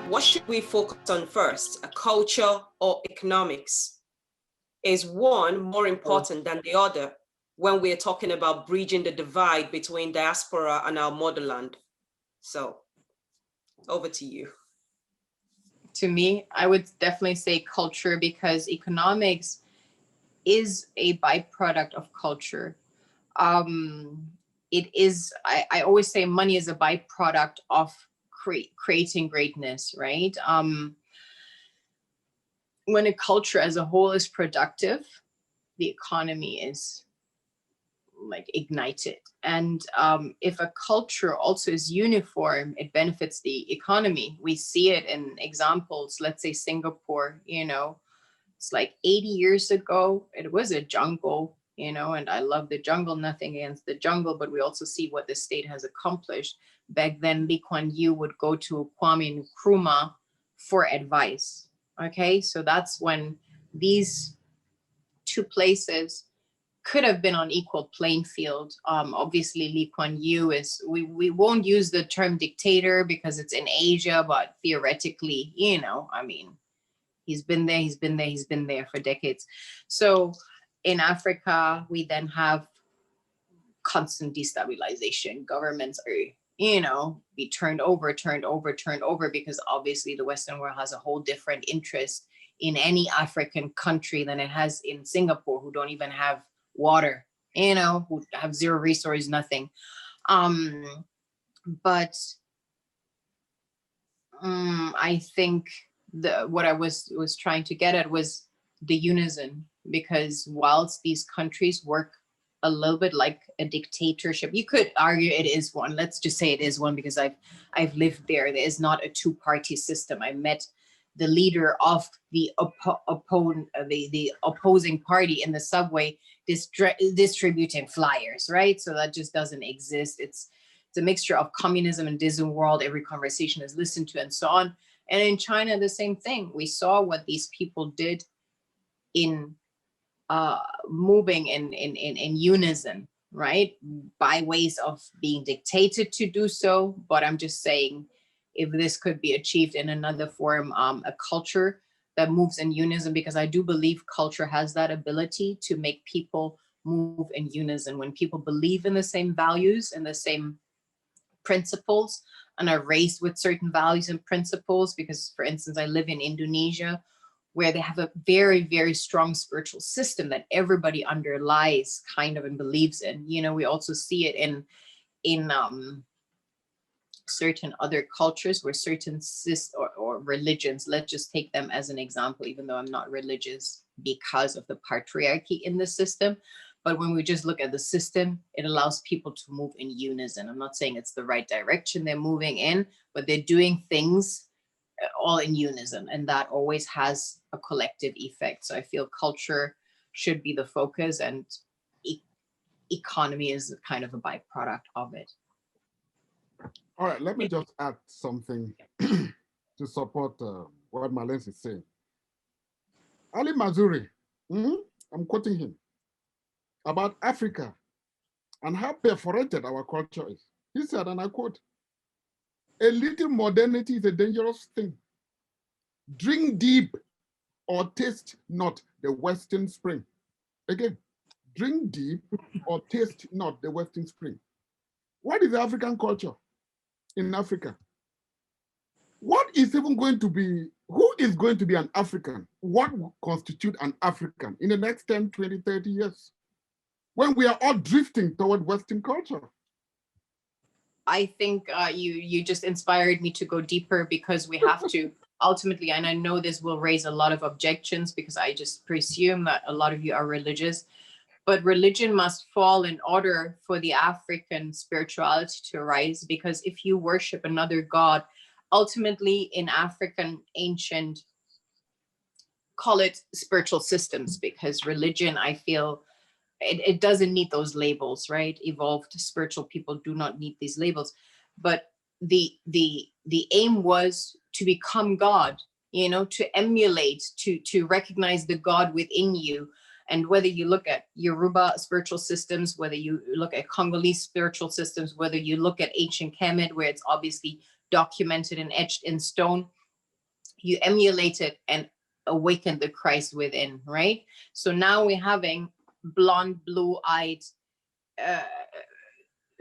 What should we focus on first, a culture or economics? Is one more important than the other when we're talking about bridging the divide between diaspora and our motherland? So, over to you. To me, I would definitely say culture, because economics is a byproduct of culture. It is, I always say money is a byproduct of creating greatness, right? When a culture as a whole is productive, the economy is like ignited. And if a culture also is uniform, it benefits the economy. We see it in examples, let's say Singapore, it's like 80 years ago, it was a jungle, and I love the jungle, nothing against the jungle, but we also see what the state has accomplished. Back then, Lee Kuan Yew would go to Kwame Nkrumah for advice. Okay, so that's when these two places could have been on equal playing field. Obviously, Lee Kuan Yew is, we won't use the term dictator because it's in Asia, but theoretically, he's been there for decades. So in Africa, we then have constant destabilization. Governments are, be turned over, because obviously the Western world has a whole different interest in any African country than it has in Singapore, who don't even have water, who have zero resources, nothing. But I think what I was trying to get at was the unison, because whilst these countries work a little bit like a dictatorship, you could argue it is one. Let's just say it is one, because I've lived there. There is not a two-party system. I met the leader of the opposing party in the subway distributing flyers, right? So that just doesn't exist. It's a mixture of communism and Disney World. Every conversation is listened to and so on. And in China, the same thing. We saw what these people did in moving in unison, right? By ways of being dictated to do so. But I'm just saying, if this could be achieved in another form, a culture that moves in unison, because I do believe culture has that ability to make people move in unison. When people believe in the same values and the same principles and are raised with certain values and principles, because for instance, I live in Indonesia, where they have a very, very strong spiritual system that everybody underlies kind of and believes in. We also see it in certain other cultures where certain or religions, let's just take them as an example, even though I'm not religious, because of the patriarchy in the system. But when we just look at the system, it allows people to move in unison. I'm not saying it's the right direction they're moving in, but they're doing things all in unison, and that always has a collective effect. So I feel culture should be the focus, and economy is kind of a byproduct of it. All right, let me just add something to support what Malens is saying. Ali Mazuri, I'm quoting him, about Africa and how perforated our culture is. He said, and I quote, "A little modernity is a dangerous thing. Drink deep or taste not the Western spring." Again, drink deep or taste not the Western spring. What is African culture in Africa? What is even going to be, who is going to be an African? What will constitute an African in the next 10, 20, 30 years? When we are all drifting toward Western culture. I think you just inspired me to go deeper, because we have to ultimately, and I know this will raise a lot of objections, because I just presume that a lot of you are religious, but religion must fall in order for the African spirituality to arise. Because if you worship another god, ultimately in African ancient, call it spiritual systems, because religion, I feel, it doesn't need those labels, right? Evolved spiritual people do not need these labels. But the aim was to become God, to emulate, to recognize the God within you. And whether you look at Yoruba spiritual systems, whether you look at Congolese spiritual systems, whether you look at ancient Kemet, where it's obviously documented and etched in stone, you emulate it and awaken the Christ within, right? So now we're having blonde, blue-eyed,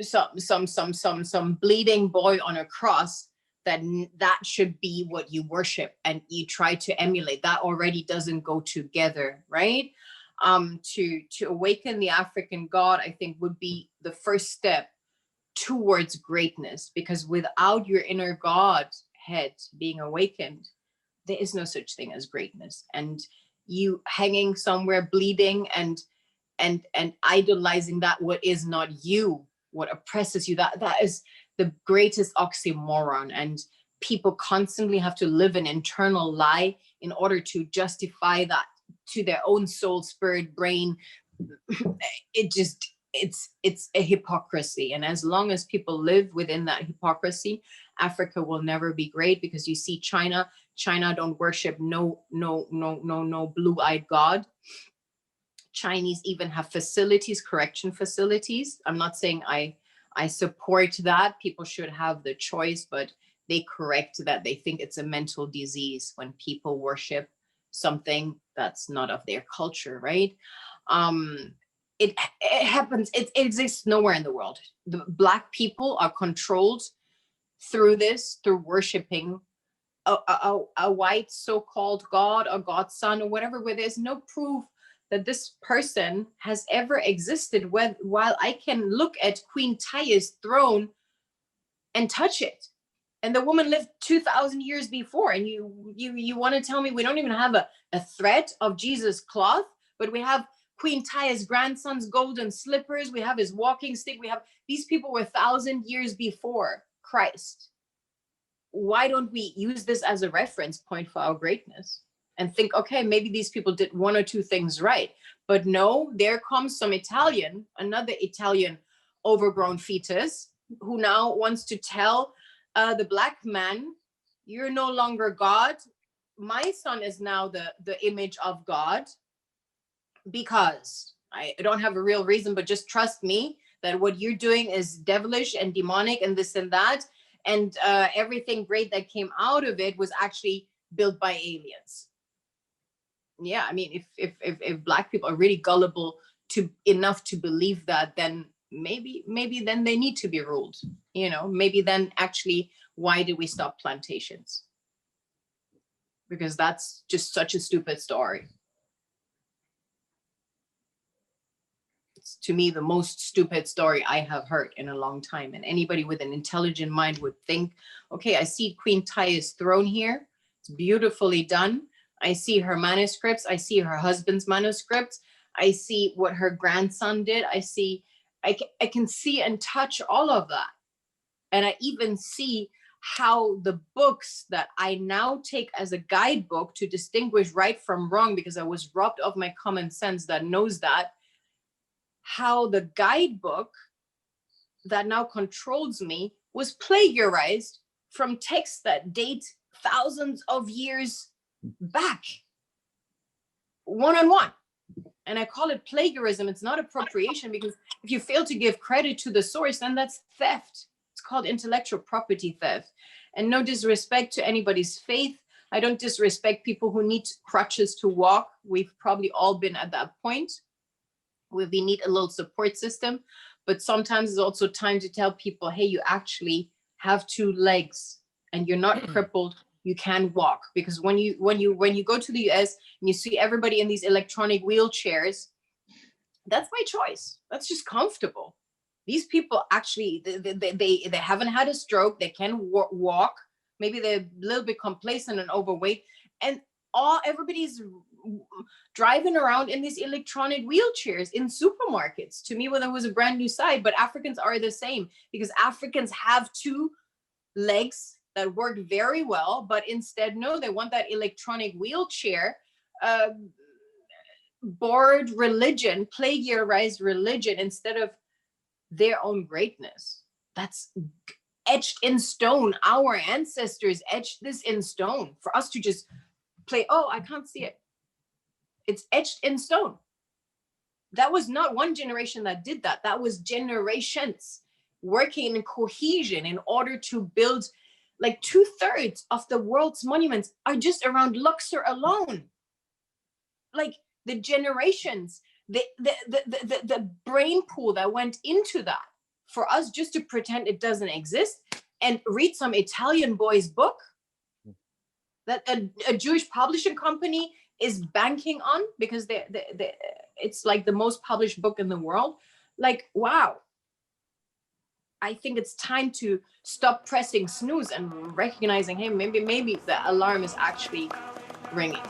some bleeding boy on a cross, that should be what you worship and you try to emulate. That already doesn't go together, right? To awaken the African God, I think, would be the first step towards greatness, because without your inner God head being awakened, there is no such thing as greatness. And you hanging somewhere bleeding and idolizing that what is not you, what oppresses you, that is the greatest oxymoron. And people constantly have to live an internal lie in order to justify that to their own soul, spirit, brain. It's a hypocrisy. And as long as people live within that hypocrisy, Africa will never be great. Because you see China don't worship no blue-eyed God. Chinese even have facilities, correction facilities. I'm not saying I support that. People should have the choice, but they correct that. They think it's a mental disease when people worship something that's not of their culture, right? It happens. It exists nowhere in the world. The Black people are controlled through worshiping a white so-called God or godson or whatever, where there's no proof that this person has ever existed, while I can look at Queen Taya's throne and touch it. And the woman lived 2,000 years before. And you want to tell me we don't even have a thread of Jesus' cloth, but we have Queen Taya's grandson's golden slippers. We have his walking stick. These people were 1,000 years before Christ. Why don't we use this as a reference point for our greatness and think, okay, maybe these people did one or two things right? But no, there comes another Italian overgrown fetus who now wants to tell the Black man, you're no longer God. My son is now the image of God, because I don't have a real reason, but just trust me that what you're doing is devilish and demonic and this and that. And everything great that came out of it was actually built by aliens. Yeah, I mean, if Black people are really gullible enough to believe that, then maybe then they need to be ruled. Maybe then actually, why did we stop plantations? Because that's just such a stupid story. It's, to me, the most stupid story I have heard in a long time. And anybody with an intelligent mind would think, okay, I see Queen Taya's throne here. It's beautifully done. I see her manuscripts. I see her husband's manuscripts. I see what her grandson did. I can see and touch all of that. And I even see how the books that I now take as a guidebook to distinguish right from wrong, because I was robbed of my common sense that knows that, how the guidebook that now controls me was plagiarized from texts that date thousands of years back, one-on-one. And I call it plagiarism. It's not appropriation, because if you fail to give credit to the source, then that's theft. It's called intellectual property theft. And no disrespect to anybody's faith. I don't disrespect people who need crutches to walk. We've probably all been at that point where we need a little support system. But sometimes it's also time to tell people, hey, you actually have two legs and you're not crippled. You can walk. Because when you go to the US and you see everybody in these electronic wheelchairs, that's my choice. That's just comfortable. These people actually, they haven't had a stroke. They can walk. Maybe they're a little bit complacent and overweight, and everybody's driving around in these electronic wheelchairs in supermarkets. To me, when it was a brand new site, but Africans are the same, because Africans have two legs that work very well, but instead, no, they want that electronic wheelchair. Bored religion, plagiarized religion, instead of their own greatness. That's etched in stone. Our ancestors etched this in stone for us to just play. Oh, I can't see it. It's etched in stone. that was not one generation that did that. That was generations working in cohesion in order to build, like 2/3 of the world's monuments are just around Luxor alone. Like the generations, the brain pool that went into that for us just to pretend it doesn't exist and read some Italian boy's book that a Jewish publishing company is banking on because it's like the most published book in the world. Like, wow. I think it's time to stop pressing snooze and recognizing, hey, maybe the alarm is actually ringing.